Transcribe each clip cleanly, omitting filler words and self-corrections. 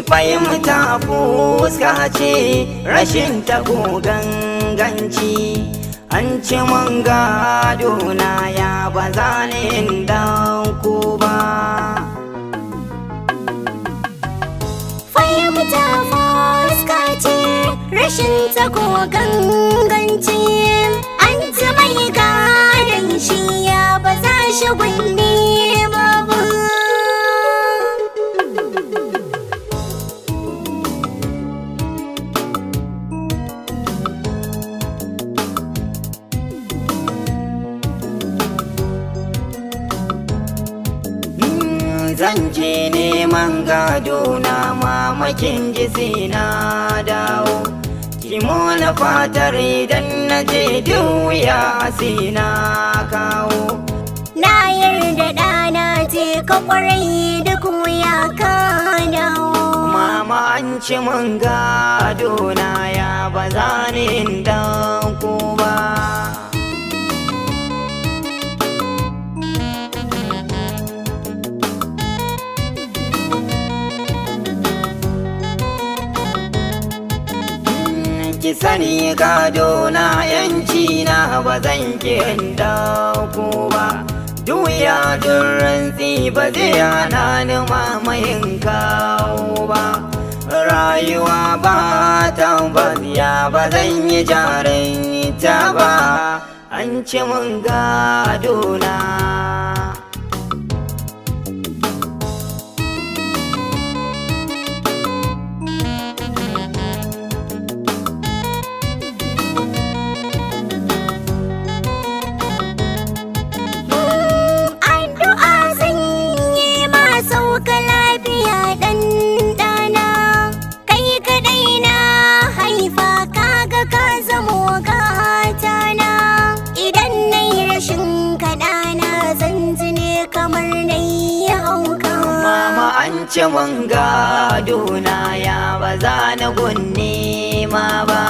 Fahimta fuska ce rashin tako ganganci, an ci man gado na ya ba za ni ku ba. Fahimta fuska ce rashin tako ganganci, an ci mai gadon shi ya ba za shi gunne ba. Zan je neman gado na mamakin ji na dawo, kimona fatar idan na je duya na kawo. Na yarda ɗana je ka ƙwarai duk wuya ka dawo. Mama an ci man gado na ya ba za ni ku ba. Ki sani gado na yanci na ba zan ki ku ba. Duya rantsi ba zai hana ni mamayin kawo ba. Rayuwa ba tabbas ya ba zan yi jarinta ba, an ci mun gado na. An ci mun gado na ya ba za na gunne ma ba.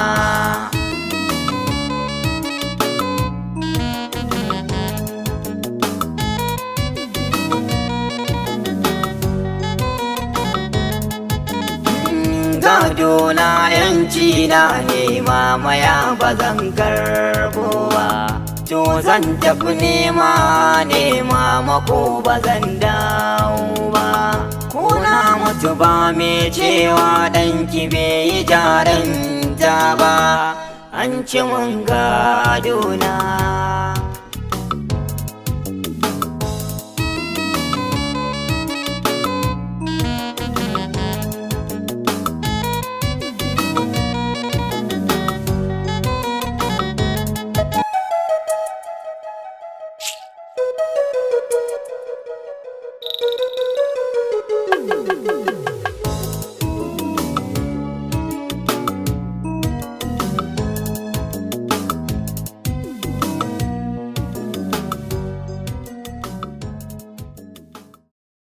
Gado na yanci na ne mama ya ba zan karbo ba. To zan tafi nema mako ba zan dawo ba. Kuna mutu ba me cewa ɗanki bai yi jaranta ba, an ci mun gado na.